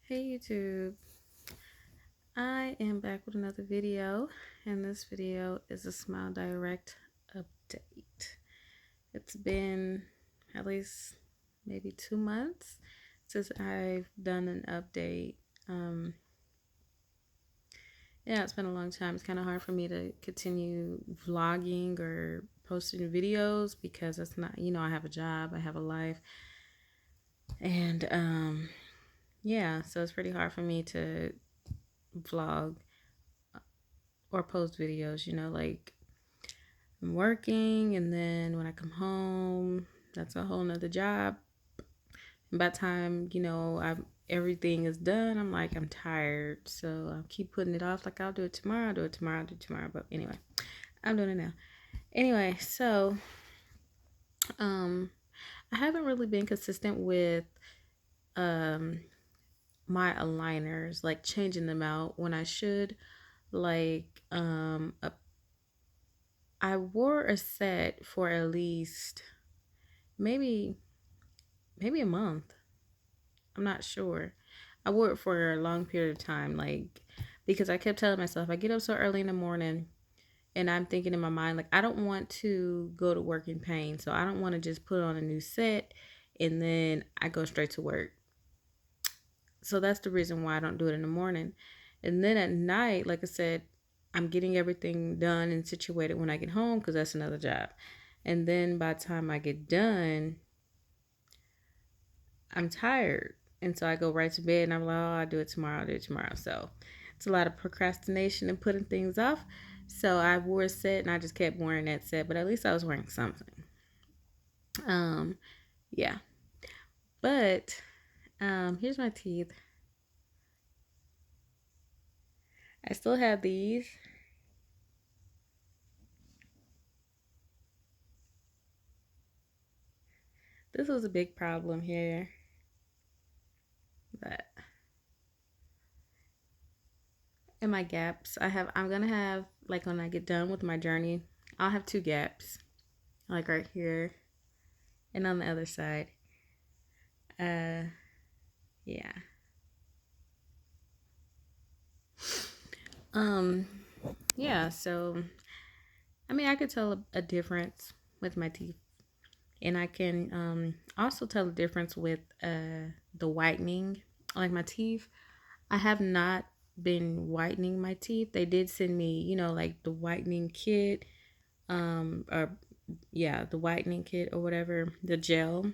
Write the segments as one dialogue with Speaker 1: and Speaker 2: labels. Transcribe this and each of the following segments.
Speaker 1: Hey YouTube, I am back with another video, and this video is a Smile Direct update. It's been at least maybe 2 months since I've done an update. Yeah, it's been a long time. It's kind of hard for me to continue vlogging or posting videos because it's not, I have a job, I have a life, and yeah, so it's pretty hard for me to vlog or post videos, like I'm working and then when I come home, that's a whole nother job. And by the time, everything is done, I'm like, I'm tired. So I keep putting it off, like I'll do it tomorrow, I'll do it tomorrow, I'll do it tomorrow. But anyway, I'm doing it now. Anyway, so um I haven't really been consistent with um my aligners, like changing them out when I should. Like I wore a set for at least maybe a month. I'm not sure. I wore it for a long period of time, like because I kept telling myself I get up so early in the morning and I'm thinking in my mind like I don't want to go to work in pain. So I don't want to just put on a new set and then I go straight to work. So that's the reason why I don't do it in the morning. And then at night, like I said, I'm getting everything done and situated when I get home because that's another job. And then by the time I get done, I'm tired. And so I go right to bed and I'm like, oh, I'll do it tomorrow, I'll do it tomorrow. So it's a lot of procrastination and putting things off. So I wore a set and I just kept wearing that set, but at least I was wearing something. Um, yeah. But here's my teeth. I still have these. This was a big problem here. But in my gaps, I'm gonna have like when I get done with my journey, I'll have two gaps. Like right here and on the other side. Uh yeah. Um, yeah, so I mean, I could tell a difference with my teeth, and I can also tell the difference with the whitening. Like my teeth, I have not been whitening my teeth. They did send me, like the whitening kit, or yeah, the whitening kit or whatever, the gel.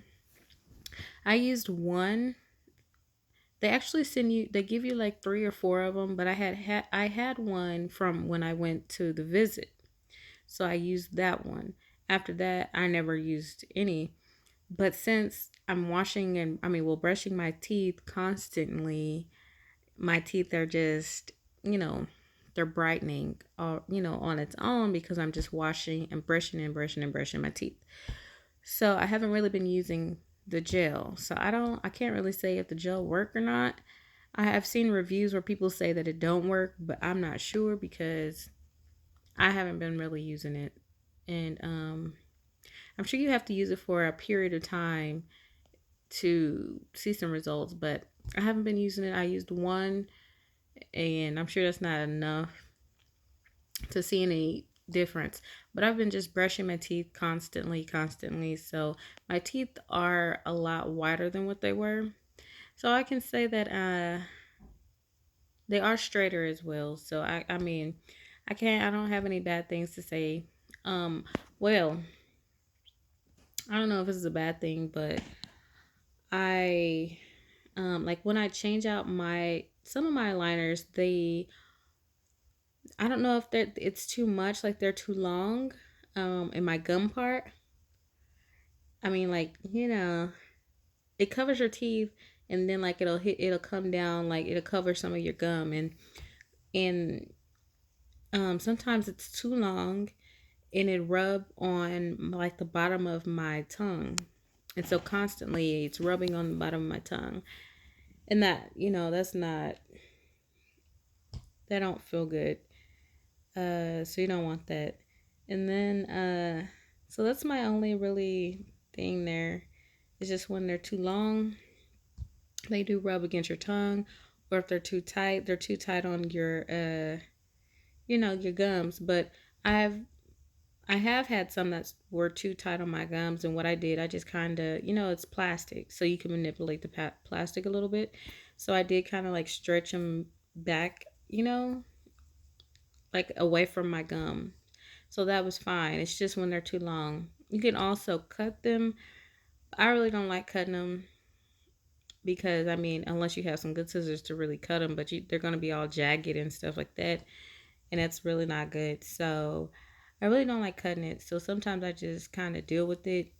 Speaker 1: I used one. They actually send you. They give you like three or four of them, but I had one from when I went to the visit. So I used that one. After that, I never used any. But since I'm washing and brushing my teeth constantly, my teeth are just, you know, they're brightening, on its own because I'm just washing and brushing and brushing and brushing my teeth. So I haven't really been using the gel. So I can't really say if the gel work or not. I have seen reviews where people say that it don't work, but I'm not sure because I haven't been really using it. And I'm sure you have to use it for a period of time to see some results, but I haven't been using it. I used one, and I'm sure that's not enough to see any difference. But I've been just brushing my teeth constantly. So my teeth are a lot whiter than what they were. So I can say that they are straighter as well. So I don't have any bad things to say. Um, well, I don't know if this is a bad thing, but I like when I change out my some of my aligners, I don't know if it's too much, like they're too long in my gum part. I mean, like, it covers your teeth and then like it'll come down, like it'll cover some of your gum, and sometimes it's too long and it rub on like the bottom of my tongue. And so constantly it's rubbing on the bottom of my tongue. And that's not that don't feel good. So you don't want that. And then so that's my only really thing there. It's just when they're too long. They do rub against your tongue, or if they're too tight on your your gums. But I've I have had some that were too tight on my gums, and what I did, I just kind of, it's plastic, so you can manipulate the plastic a little bit. So I did kind of like stretch them back, like away from my gum. So that was fine. It's just when they're too long. You can also cut them. I really don't like cutting them because, I mean, unless you have some good scissors to really cut them, but they're going to be all jagged and stuff like that, and that's really not good. So I really don't like cutting it. So sometimes I just kind of deal with it,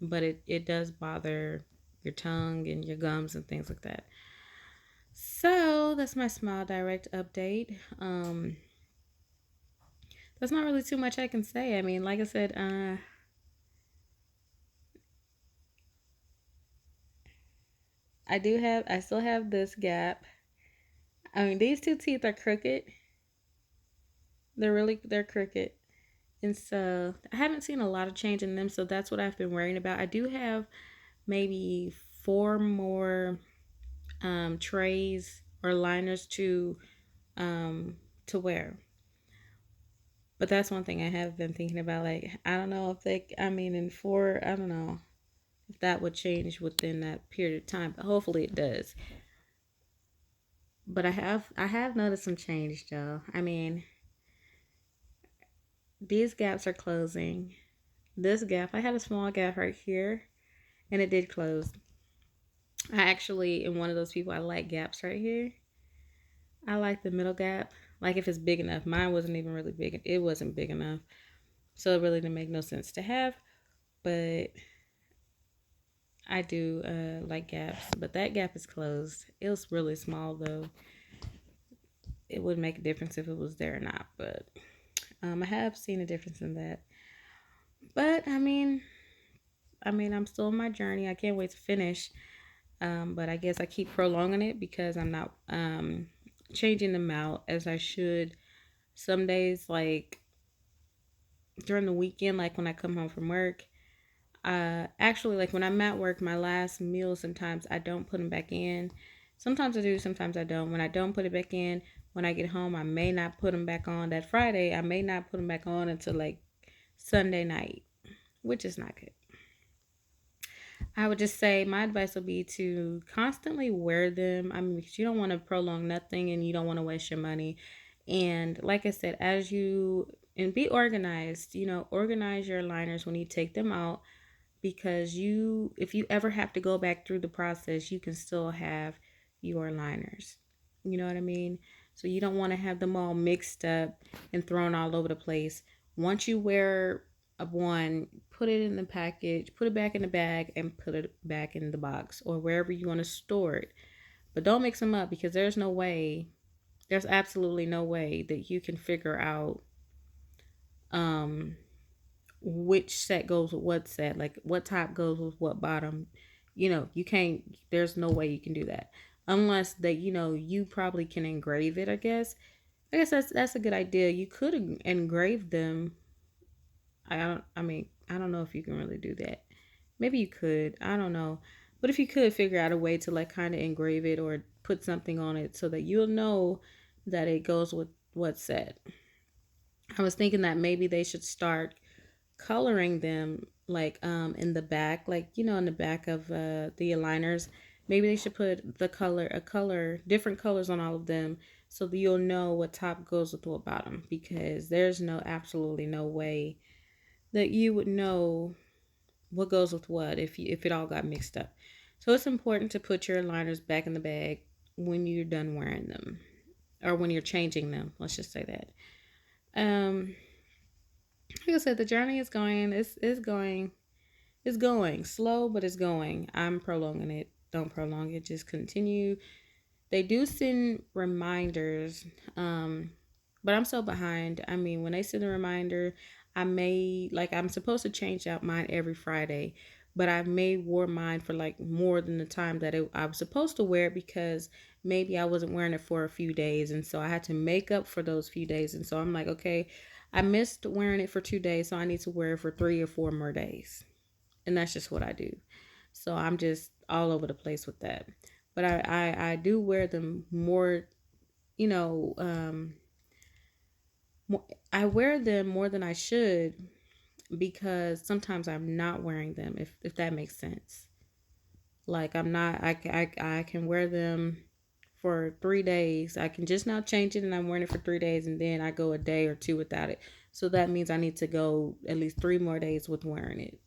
Speaker 1: but it does bother your tongue and your gums and things like that. So that's my Smile Direct update. That's not really too much I can say. I mean, like I said, I still have this gap. I mean, these two teeth are crooked. They're crooked. And so I haven't seen a lot of change in them. So that's what I've been worrying about. I do have maybe four more trays or liners um, to wear. But that's one thing I have been thinking about. Like, I don't know if I mean, in four, I don't know if that would change within that period of time, but hopefully it does. But I have noticed some change though. I mean, these gaps are closing. This gap, I had a small gap right here, and it did close. I actually am one of those people. I like gaps right here. I like the middle gap. Like if it's big enough. Mine wasn't even really big. It wasn't big enough, so it really didn't make no sense to have. But I do like gaps. But that gap is closed. It was really small though. It wouldn't make a difference if it was there or not. But I have seen a difference in that. But I mean, I'm still on my journey. I can't wait to finish. But I guess I keep prolonging it because I'm not changing them out as I should. Some days, like during the weekend, like when I come home from work, actually, like when I'm at work, my last meal, sometimes I don't put them back in. Sometimes I do, sometimes I don't. When I don't put it back in, when I get home, I may not put them back on. That Friday, I may not put them back on until like Sunday night, which is not good. I would just say my advice would be to constantly wear them. I mean, because you don't want to prolong nothing and you don't want to waste your money. And like I said, and be organized, organize your liners when you take them out because if you ever have to go back through the process, you can still have your liners. You know what I mean? So you don't want to have them all mixed up and thrown all over the place. Once you wear a one, put it in the package, put it back in the bag, and put it back in the box or wherever you want to store it. But don't mix them up because there's absolutely no way that you can figure out um which set goes with what set, like what top goes with what bottom. You can't, there's no way you can do that unless that, you probably can engrave it, I guess. That's a good idea. You could engrave them. I don't know if you can really do that. Maybe you could. I don't know. But if you could figure out a way to like kind of engrave it or put something on it so that you'll know that it goes with what's set. I was thinking that maybe they should start coloring them like in the back, like in the back of the aligners. Maybe they should put different colors on all of them so that you'll know what top goes with what bottom, because there's absolutely no way that you would know what goes with what if it all got mixed up. So it's important to put your aligners back in the bag when you're done wearing them, or when you're changing them, let's just say that. um like I said, the journey is going. It's going slow, but it's going. I'm prolonging it. Don't prolong it. Just continue. They do send reminders, but I'm so behind. I mean, when they send a reminder, I'm supposed to change out mine every Friday, but I may wear mine for like more than the time that I was supposed to wear it because maybe I wasn't wearing it for a few days, and so I had to make up for those few days. And so I'm like, okay, I missed wearing it for 2 days, so I need to wear it for 3 or 4 more days, and that's just what I do. So I'm just all over the place with that. but I do wear them more, you know, I wear them more than I should because sometimes I'm not wearing them, if that makes sense. Like I'm not, I can wear them for 3 days. I can just now change it and I'm wearing it for 3 days and then I go a day or two without it. So that means I need to go at least 3 more days with wearing it.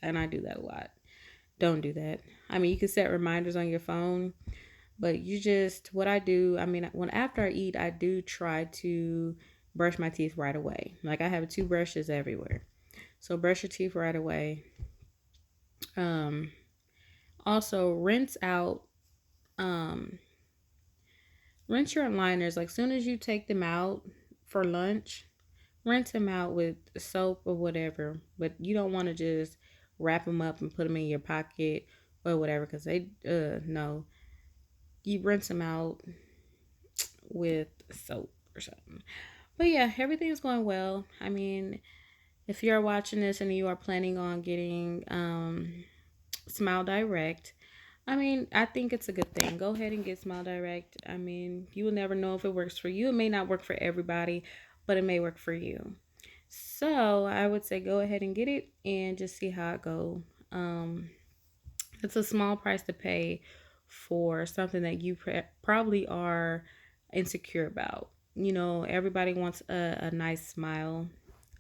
Speaker 1: And I do that a lot. Don't do that. I mean, you can set reminders on your phone, but you just, what I do, I mean, when after I eat, I do try to brush my teeth right away. Like I have toothbrushes everywhere. So brush your teeth right away. Um, Also rinse out, um, rinse your liners. Like soon as you take them out for lunch, rinse them out with soap or whatever. But you don't want to just wrap them up and put them in your pocket or whatever because they, no. You rinse them out with soap or something. But yeah, everything's going well. I mean, if you're watching this and you are planning on getting Smile Direct, I mean, I think it's a good thing. Go ahead and get Smile Direct. I mean, you will never know if it works for you. It may not work for everybody, but it may work for you. So I would say go ahead and get it and just see how it go. Um, it's a small price to pay for something that you probably are insecure about. You know, everybody wants a nice smile.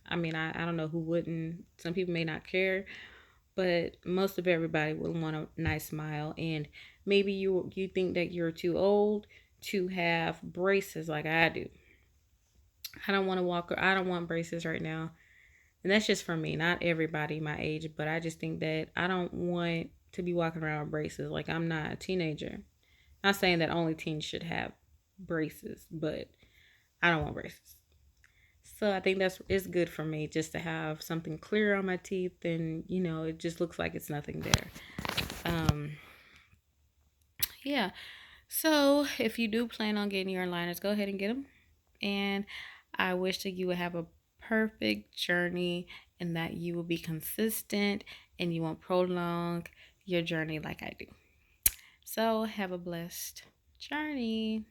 Speaker 1: I mean, I don't know who wouldn't. Some people may not care, but most of everybody will want a nice smile. And maybe you think that you're too old to have braces like I do. I don't want to walk. I don't want braces right now, and that's just for me. Not everybody my age, but I just think that I don't want to be walking around with braces. Like I'm not a teenager. Not saying that only teens should have braces, but I don't want braces. So I think that's it's good for me just to have something clear on my teeth, and it just looks like it's nothing there. Um, yeah. So if you do plan on getting your aligners, go ahead and get them. And I wish that you would have a perfect journey and that you will be consistent and you won't prolong your journey like I do. So have a blessed journey.